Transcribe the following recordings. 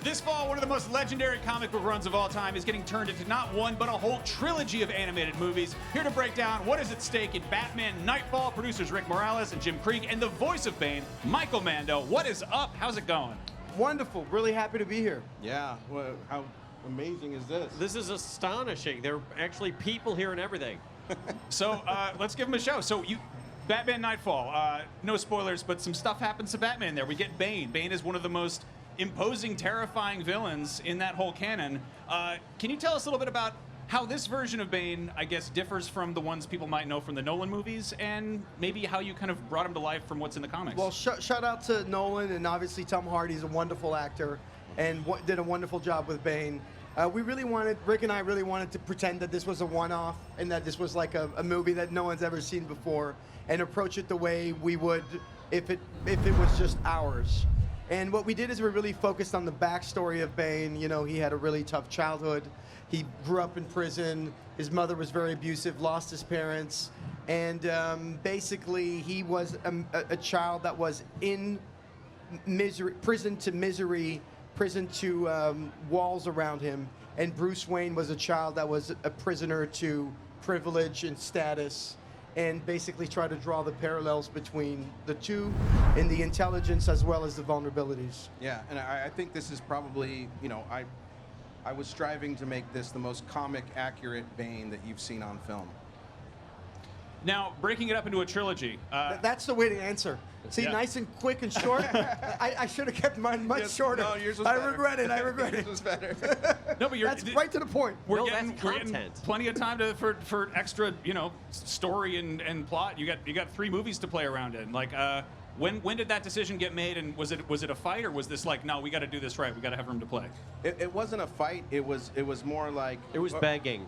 This fall, one of the most legendary comic book runs of all time is getting turned into not one, but a whole trilogy of animated movies. Here to break down what is at stake in Batman Nightfall, producers Rick Morales and Jim Krieg, and the voice of Bane, Michael Mando. What is up? How's it going? Wonderful. Really happy to be here. Yeah. Well, how amazing is this? This is astonishing. There are actually people here and everything. So let's give them a show. So Batman Nightfall, no spoilers, but some stuff happens to Batman there. We get Bane. Bane is one of the most imposing, terrifying villains in that whole canon. Can you tell us a little bit about how this version of Bane, I guess, differs from the ones people might know from the Nolan movies, and maybe how you kind of brought him to life from what's in the comics? Well, shout out to Nolan, and obviously Tom Hardy's a wonderful actor and did a wonderful job with Bane. Rick and I really wanted to pretend that this was a one-off and that this was like a movie that no one's ever seen before, and approach it the way we would if it was just ours. And what we did is we really focused on the backstory of Bane. You know, he had a really tough childhood. He grew up in prison. His mother was very abusive, lost his parents. And basically, he was a child that was in misery, prison to walls around him. And Bruce Wayne was a child that was a prisoner to privilege and status, and basically try to draw the parallels between the two in the intelligence as well as the vulnerabilities. Yeah, and I think this is probably, you know, I was striving to make this the most comic accurate Bane that you've seen on film. Now, breaking it up into a trilogy. That's the way to answer. See, Yeah. Nice and quick and short. I should have kept mine much shorter. No, yours was I better. regret it. I regret it. Yours was better. No, but That's right to the point. We're No, getting that's we're getting content. plenty of time for extra, story and plot. You got 3 movies to play around in. Like, when did that decision get made, and was it a fight, or was this like, no, we got to do this right, we got to have room to play? It wasn't a fight. It was more like It was begging.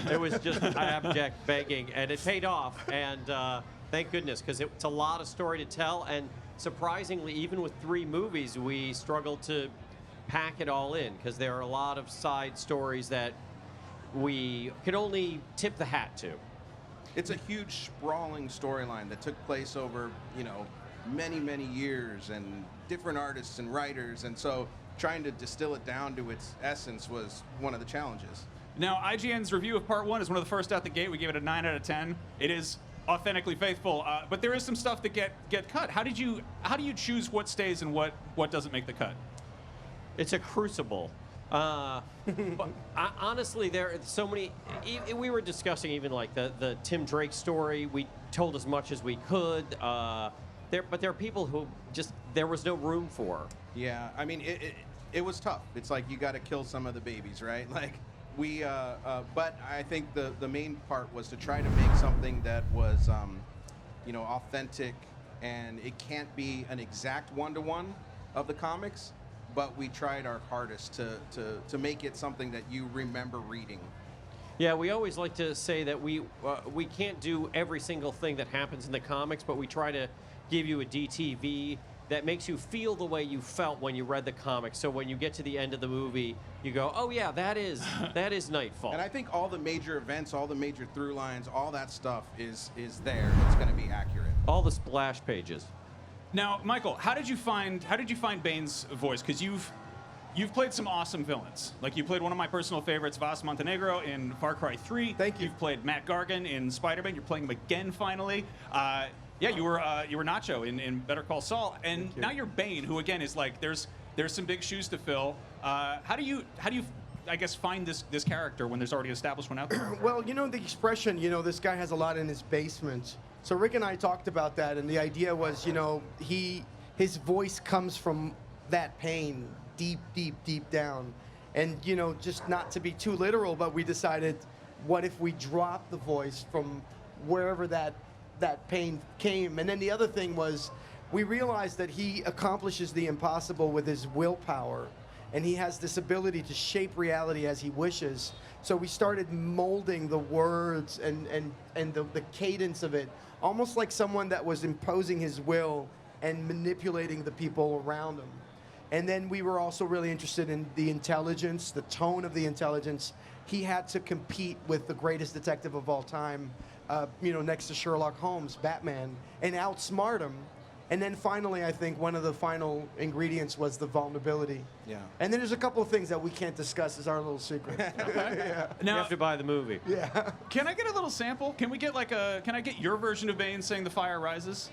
It was just abject begging, and it paid off. And thank goodness, because it's a lot of story to tell. And surprisingly, even with 3 movies, we struggled to pack it all in, because there are a lot of side stories that we could only tip the hat to. It's a huge sprawling storyline that took place over, many years, and different artists and writers, and so trying to distill it down to its essence was one of the challenges. Now, IGN's review of Part 1 is one of the first out the gate. We gave it a 9 out of 10. It is authentically faithful, but there is some stuff that get cut. How do you choose what stays and what doesn't make the cut? It's a crucible. But honestly, there are so many. We were discussing even like the Tim Drake story. We told as much as we could. But there are people who just there was no room for. Yeah, I mean, it was tough. It's like you got to kill some of the babies, right? Like but I think the main part was to try to make something that was, authentic, and it can't be an exact one-to-one of the comics, but we tried our hardest to make it something that you remember reading. Yeah, we always like to say that we can't do every single thing that happens in the comics, but we try to give you a DTV that makes you feel the way you felt when you read the comics. So when you get to the end of the movie, you go, oh yeah, that is Nightfall. And I think all the major events, all the major through lines, all that stuff is there. It's going to be accurate. All the splash pages. Now, Michael, how did you find Bane's voice? Because you've played some awesome villains. Like, you played one of my personal favorites, Vas Montenegro, in Far Cry 3. Thank you. You've played Matt Gargan in Spider-Man. You're playing him again finally. Yeah, you were Nacho in Better Call Saul, and now you're Bane, who again is like there's some big shoes to fill. How do you I guess find this character when there's already established one out there? Well, the expression, this guy has a lot in his basement. So Rick and I talked about that, and the idea was, his voice comes from that pain deep down. And, just not to be too literal, but we decided, what if we drop the voice from wherever that pain came? And then the other thing was, we realized that he accomplishes the impossible with his willpower, and he has this ability to shape reality as he wishes. So we started molding the words and the cadence of it, almost like someone that was imposing his will and manipulating the people around him. And then we were also really interested in the intelligence, the tone of the intelligence. He had to compete with the greatest detective of all time, next to Sherlock Holmes, Batman, and outsmart him. And then finally, I think one of the final ingredients was the vulnerability. Yeah. And then there's a couple of things that we can't discuss as our little secret. Yeah. You Now, have to buy the movie. Yeah. can I get a little sample? Can we get like a? Can I get your version of Bane saying "The fire rises"?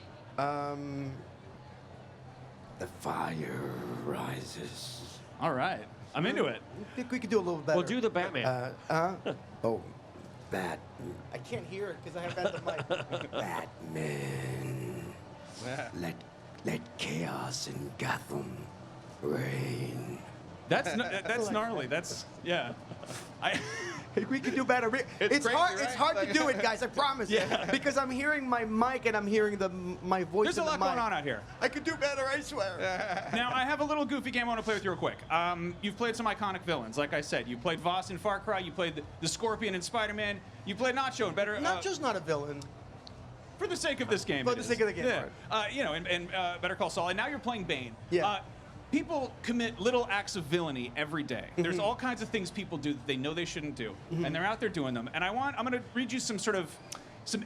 The fire rises. All right, I'm into it. I think we could do a little better. Well, do the Batman. Oh, Bat. I can't hear it because I have got the mic. Batman. Let chaos in Gotham reign. That's gnarly. That's yeah. We could do better. It's great, hard. you're It's right. hard to do it, guys. I promise. Yeah. Because I'm hearing my mic and I'm hearing my voice. There's a in the lot mic. going on out here. I could do better. I swear. Now, I have a little goofy game I want to play with you real quick. You've played some iconic villains, like I said. You played Voss in Far Cry. You played the Scorpion in Spider-Man. You played Nacho in Better. Not just not a villain. For the sake of this game. For it the is. sake of the game, Yeah. You know, and Better Call Saul. And now you're playing Bane. Yeah. People commit little acts of villainy every day. There's all kinds of things people do that they know they shouldn't do, and they're out there doing them. And I'm going to read you some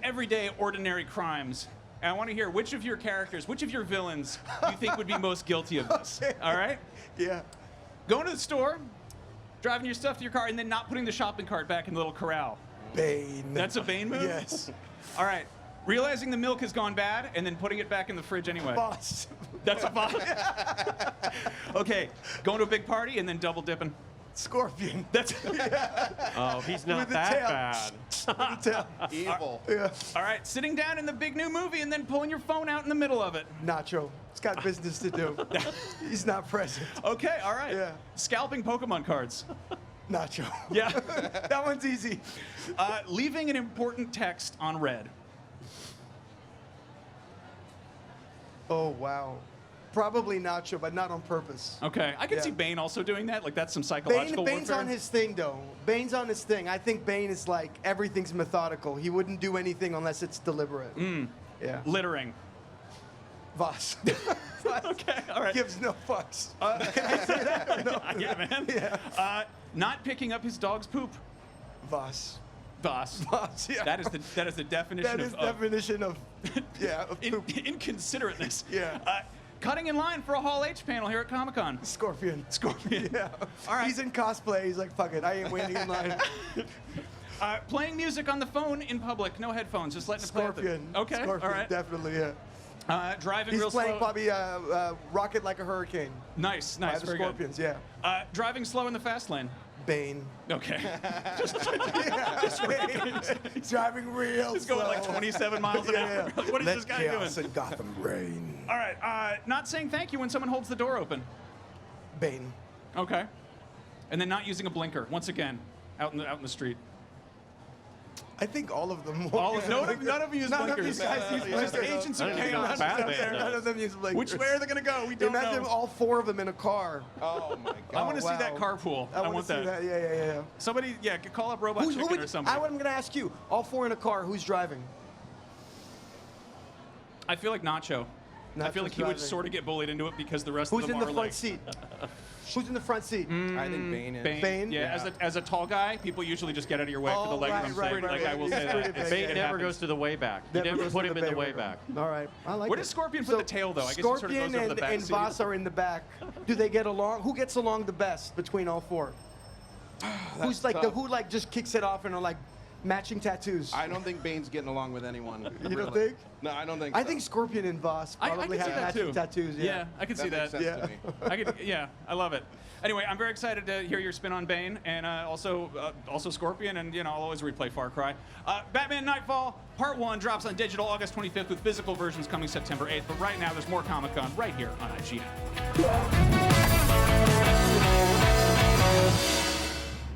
everyday, ordinary crimes. And I want to hear which of your characters, which of your villains you think would be most guilty of this. Okay. All right? Yeah. Going to the store, driving your stuff to your car, and then not putting the shopping cart back in the little corral. Bane. That's a Bane move? Yes. All right. Realizing the milk has gone bad and then putting it back in the fridge anyway. Boss. That's a boss. Okay. Going to a big party and then double dipping. Scorpion. That's Oh, he's not With the that tail. bad. With the tail. Evil. Yeah. all right. Sitting down in the big new movie and then pulling your phone out in the middle of it. Nacho. He's got business to do. He's not present. Okay. All right. Yeah. Scalping Pokemon cards. Nacho. Yeah. That one's easy. Leaving an important text on red. Oh, wow. Probably Nacho, but not on purpose. Okay. I could Yeah. see Bane also doing that. Like that's some psychological Bane's warfare. on his thing, though. Bane's on his thing. I think Bane is like, everything's methodical. He wouldn't do anything unless it's deliberate. Yeah. Littering. Voss. Okay. All right. Gives no fucks. Can I say that or no? Yeah, man. Yeah. Not picking up his dog's poop. Voss. Voss. Voss, yeah. That is the definition That is of definition of, yeah, of poop. inconsiderateness. Yeah. Cutting in line for a Hall H panel here at Comic-Con. Scorpion. Scorpion. Yeah. All right. He's in cosplay. He's like, fuck it. I ain't waiting in line. Playing music on the phone in public, no headphones, just letting it play. Scorpion. Okay. Scorpion, All right. definitely, yeah. Driving He's real playing slow. probably Rocket Like a Hurricane. Nice. By the Very Scorpions, good. yeah. Driving slow in the fast lane. Bane. Okay. He's driving real Just going like slow. 27 miles an hour. What is Let this guy chaos doing? in Gotham reign. All right. Not saying thank you when someone holds the door open. Bane. Okay. And then not using a blinker. Once again, out in the street. I think all of them. None of them use None of blinkers. these guys use Just blinkers. agents I of don't think chaos. Batman does. None of them use blinkers. Which way are they going to go? We don't Imagine know. all four of them in a car. Oh my I God. want to see that wow. carpool. I wanna want see that. Yeah. Somebody, call up Robot Chicken or something. I'm going to ask you. All four in a car. Who's driving? I feel like Nacho. I feel Nacho's like he would driving. sort of get bullied into it because the rest Who's of them in the are front like seat? Who's in the front seat? I think Bane is. Bane. Yeah, Yeah. as a tall guy, people usually just get out of your way for the Oh, leg right, room right, sake. right, Like I will right. say He's that. pretty It's- big. Bane it never happens. goes to the way back. You Never never goes put to him the in the bay way window. back. All right, I like Where it. does Scorpion put the tail, though? I guess he sort of Scorpion goes over the back and seat. Voss are in the back. Do they get along? Who gets along the best between all four? Who's like tough. who like just kicks it off and are like matching tattoos? I don't think Bane's getting along with anyone. You don't really. think? No, I don't think I so. think Scorpion and Voss I probably can see have that matching too. tattoos. Yeah. I can see makes that. sense Yeah. to me. I could, I love it. Anyway, I'm very excited to hear your spin on Bane, and also Scorpion, and I'll always replay Far Cry. Batman Nightfall Part 1 drops on digital August 25th with physical versions coming September 8th. But right now, there's more Comic-Con right here on IGN.